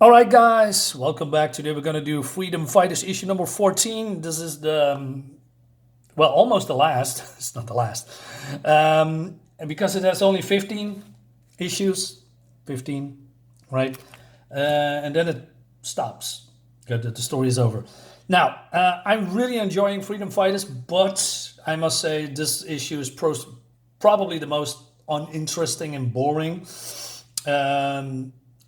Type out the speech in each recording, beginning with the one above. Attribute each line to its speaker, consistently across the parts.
Speaker 1: All right, guys, welcome back. Today we're going to do Freedom Fighters issue number 14. This is well, almost the last. It's not the last. And because it has only 15 issues, 15, right? And then it stops. The story is over. Now, I'm really enjoying Freedom Fighters, but I must say this issue is probably the most uninteresting and boring.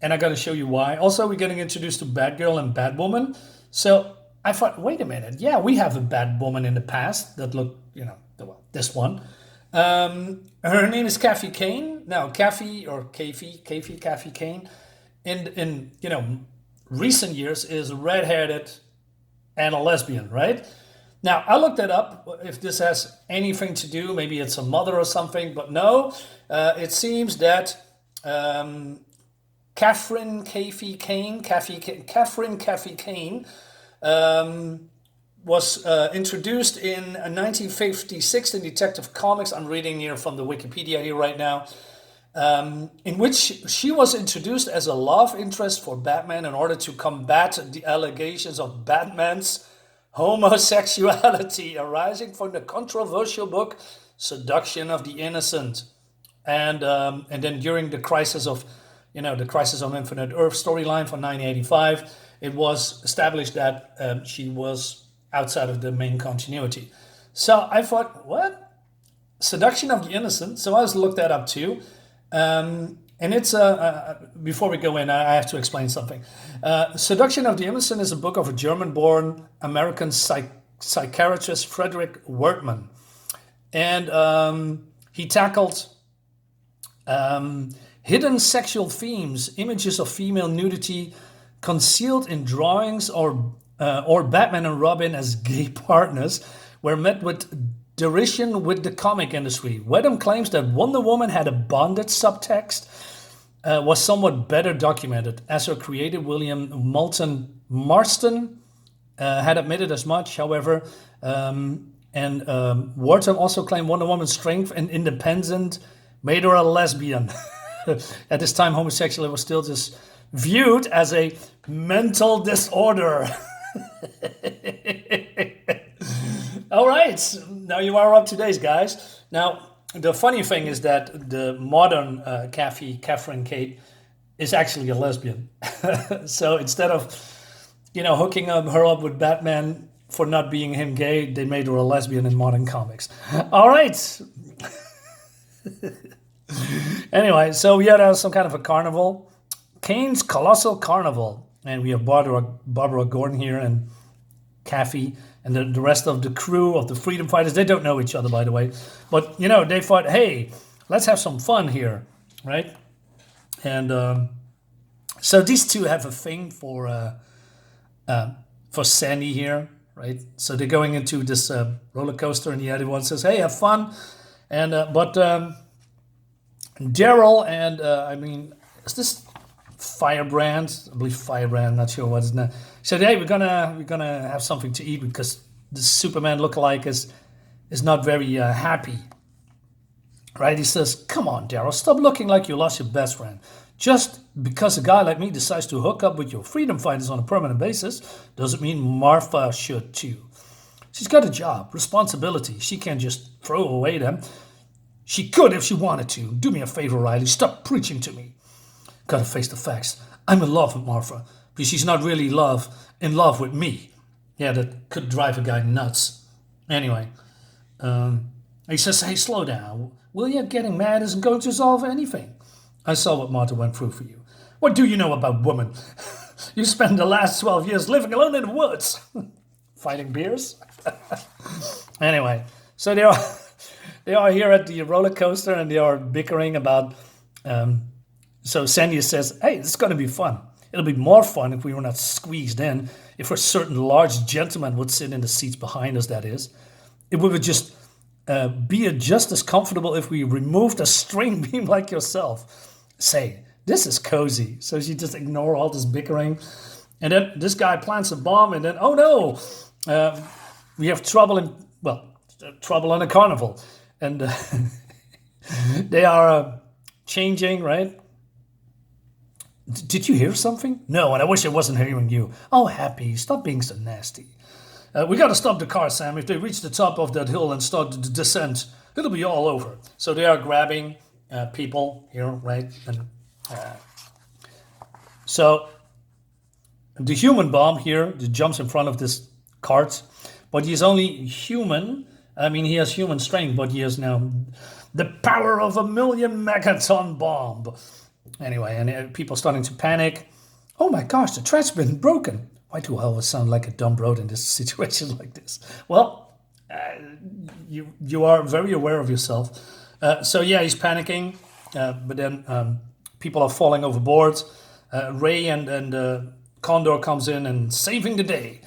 Speaker 1: And I'm going to show you why. Also, we're getting introduced to Batgirl and Batwoman. So I thought, wait a minute. Yeah, we have a Batwoman in the past that looked, well, this one. Her name is Kathy Kane. Now, Kathy Kane, in recent years is redheaded and a lesbian, right? Now, I looked it up if this has anything to do. Maybe it's a mother or something, but no. It seems that Catherine Kathy Kane was introduced in 1956 in Detective Comics. I'm reading here from the Wikipedia here right now, in which she was introduced as a love interest for Batman in order to combat the allegations of Batman's homosexuality arising from the controversial book Seduction of the Innocent. And then during the Crisis on Infinite Earth storyline from 1985, it was established that she was outside of the main continuity. So I thought, what? Seduction of the Innocent? So I just looked that up too. And it's, before we go in, I have to explain something. Seduction of the Innocent is a book of a German-born American psychiatrist, Frederick Wertmann. And he tackled hidden sexual themes, images of female nudity concealed in drawings, or Batman and Robin as gay partners were met with derision with the comic industry. Wedham claims that Wonder Woman had a bondage subtext, was somewhat better documented, as her creator William Moulton Marston had admitted as much, however. And Wharton also claimed Wonder Woman's strength and independence made her a lesbian. At this time, homosexuality was still just viewed as a mental disorder. All right, now you are up to date, guys. Now, the funny thing is that the modern Catherine Kate is actually a lesbian. So instead of, hooking her up with Batman for not being him gay, they made her a lesbian in modern comics. All right. Anyway, so we had some kind of a carnival, Kane's Kolossal Karnival, and we have Barbara Gordon here and Kathy and the rest of the crew of the Freedom Fighters. They don't know each other, by the way, but they thought, hey, let's have some fun here, right? And so these two have a thing for Sandy here, right? So they're going into this roller coaster, and the other one says, hey, have fun, and but Daryl and is this Firebrand? I believe Firebrand. Not sure what his name. Said, "Hey, we're gonna have something to eat because the Superman lookalike is not very happy." Right? He says, "Come on, Daryl, stop looking like you lost your best friend. Just because a guy like me decides to hook up with your freedom fighters on a permanent basis doesn't mean Martha should too. She's got a job, responsibility. She can't just throw away them." She could if she wanted to. Do me a favor, Riley. Stop preaching to me. Gotta face the facts. I'm in love with Martha, but she's not really in love with me. Yeah, that could drive a guy nuts. Anyway, he says, hey, slow down. Will you? Getting mad isn't going to solve anything. I saw what Martha went through for you. What do you know about women? You spent the last 12 years living alone in the woods. Fighting bears? Anyway, so they are here at the roller coaster, and they are bickering about. So Sandy says, hey, this is going to be fun. It'll be more fun if we were not squeezed in. If a certain large gentleman would sit in the seats behind us, that is. It would just be just as comfortable if we removed a string beam like yourself. Say, this is cozy. So she just ignore all this bickering. And then this guy plants a bomb, and then, oh no, we have trouble on the carnival. And they are changing, right? Did you hear something? No, and I wish I wasn't hearing you. Oh, Happy, stop being so nasty. We gotta stop the car, Sam. If they reach the top of that hill and start the descent, it'll be all over. So they are grabbing people here, right? And so the human bomb here jumps in front of this cart, but he's only human. I mean, he has human strength, but he has now the power of 1,000,000 megaton bomb. Anyway, and people starting to panic. Oh my gosh, the track's been broken. Why do I always sound like a dumb broad in this situation like this? Well, you are very aware of yourself. So yeah, he's panicking, but then people are falling overboard. Ray and Condor comes in and saving the day.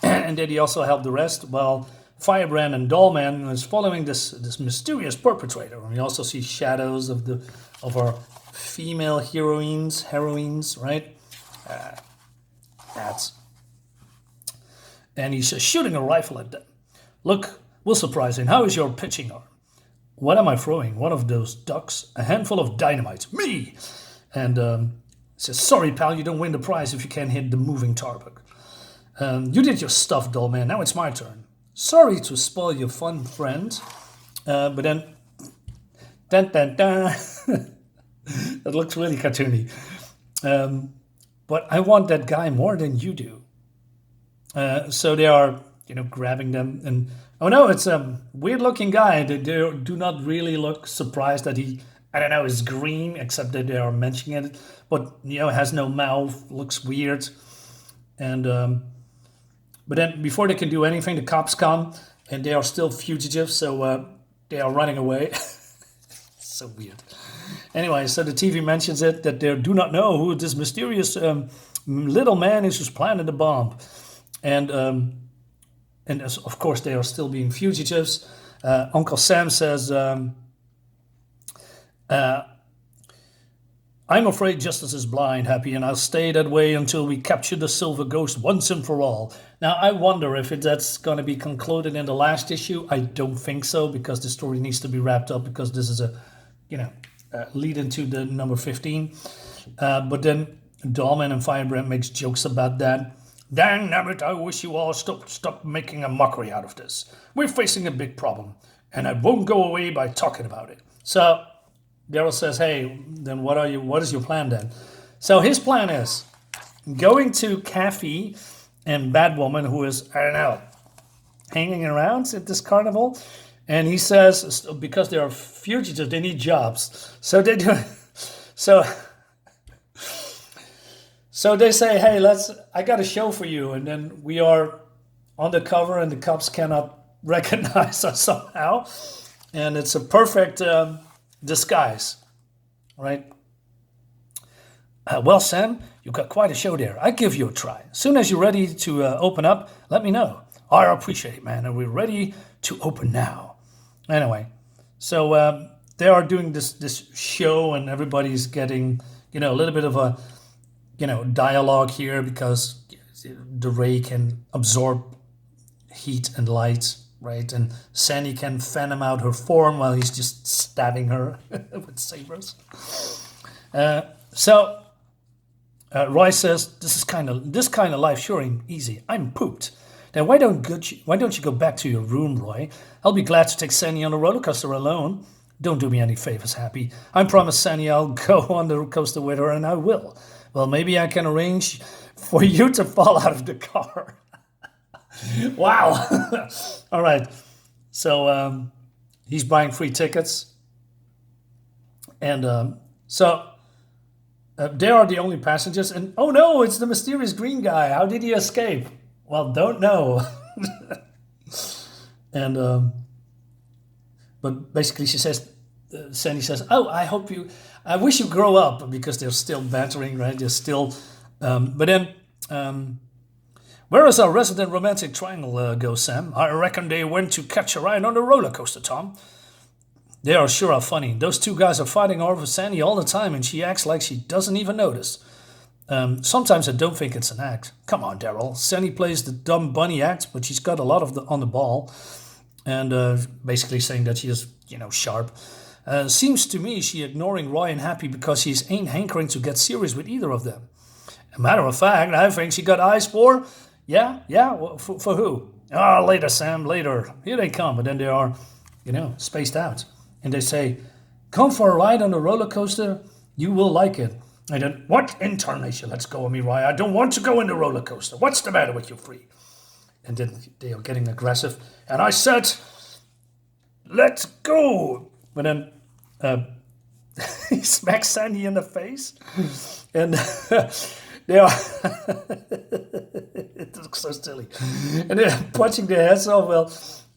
Speaker 1: And then he also helped the rest. Well, Firebrand and Dollman is following this mysterious perpetrator. And we also see shadows of our female heroines, right? And he's shooting a rifle at them. Look, we'll surprise him. How is your pitching arm? What am I throwing? One of those ducks? A handful of dynamite. Me! And says, sorry, pal, you don't win the prize if you can't hit the moving target. You did your stuff, Dollman. Now it's my turn. Sorry to spoil your fun, friend. But then... Dun, dun, dun. That looks really cartoony. But I want that guy more than you do. So they are, grabbing them. And oh no, it's a weird-looking guy. They do not really look surprised that he, I don't know, is green, except that they are mentioning it. But, has no mouth, looks weird. And, but then before they can do anything, the cops come. And they are still fugitives, so they are running away. So weird. Anyway, so the TV mentions it, that they do not know who this mysterious little man is who's planted the bomb. And of course, they are still being fugitives. Uncle Sam says, I'm afraid justice is blind, Happy, and I'll stay that way until we capture the Silver Ghost once and for all. Now, I wonder if that's going to be concluded in the last issue. I don't think so, because the story needs to be wrapped up, because this is a, lead into the number 15. But then Dollman and Firebrand makes jokes about that. Dang nabbit, I wish you all stop making a mockery out of this. We're facing a big problem, and I won't go away by talking about it. So Daryl says, hey, then what is your plan then? So his plan is going to Kathy and Batwoman, who is, I don't know, hanging around at this carnival. And he says, because they are fugitives, they need jobs. So they do. So they say, hey, I got a show for you. And then we are undercover and the cops cannot recognize us somehow. And it's a perfect disguise, right? Well, Sam, you got quite a show there. I give you a try. As soon as you're ready to open up, let me know. I appreciate it, man. And we're ready to open now. Anyway, so they are doing this show, and everybody's getting, a little bit of a, dialogue here, because the ray can absorb heat and light, right? And Sandy can fan him out her form while he's just stabbing her with sabers. So Roy says, this kind of life sure ain't easy. I'm pooped. Then why don't you go back to your room, Roy? I'll be glad to take Sandy on the roller coaster alone. Don't do me any favors, Happy. I promised Sandy I'll go on the coaster with her, and I will. Well, maybe I can arrange for you to fall out of the car. Wow. All right. So he's buying free tickets. And so they are the only passengers. And oh no, it's the mysterious green guy. How did he escape? Well, don't know. And but basically Sandy says, oh, I wish you grow up, because they're still bantering, right? They're still, but then, where is our resident romantic triangle go, Sam? I reckon they went to catch a ride on the roller coaster, Tom. They are sure are funny. Those two guys are fighting over Sandy all the time, and she acts like she doesn't even notice. Sometimes I don't think it's an act. Come on, Daryl. Sandy plays the dumb bunny act, but she's got a lot on the ball. And basically saying that she is, sharp. Seems to me she ignoring Roy and Happy because she ain't hankering to get serious with either of them. A matter of fact, I think she got eyes for... Yeah, for who? Ah, later, Sam, later. Here they come, but then they are, spaced out. And they say, come for a ride on the roller coaster? You will like it. And then, what in tarnation? Let's go with me, Roy. I don't want to go in the roller coaster. What's the matter with you three? And then they are getting aggressive. And I said, let's go. But then he smacks Sandy in the face. And they are... it looks so silly. And they're punching their heads off. Well,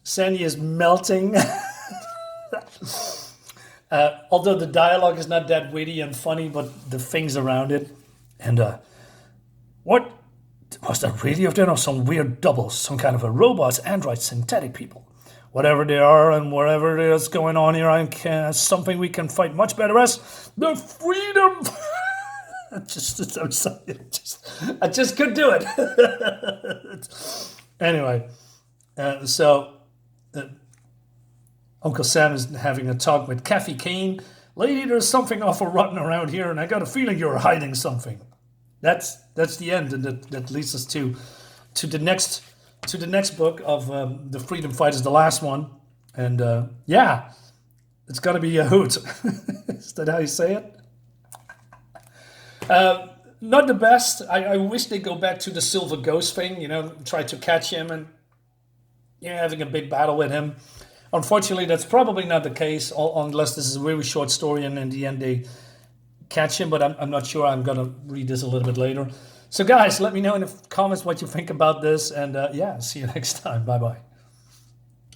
Speaker 1: Sandy is melting. Although the dialogue is not that witty and funny, but the things around it. And what? Was that really of them or some weird doubles? Some kind of a robots, androids, synthetic people? Whatever they are and whatever it is going on here, something we can fight much better as the freedom. I'm sorry. I just couldn't do it. Anyway, so Uncle Sam is having a talk with Kathy Kane. Lady, there's something awful rotten around here, and I got a feeling you're hiding something. That's the end, and that leads us to the next book of the Freedom Fighters, the last one, and it's gonna be a hoot. Is that how you say it? Not the best. I wish they go back to the Silver Ghost thing. Try to catch him and having a big battle with him. Unfortunately, that's probably not the case, unless this is a really short story and in the end they catch him, but I'm not sure. I'm going to read this a little bit later. So guys, let me know in the comments what you think about this, and see you next time. Bye-bye.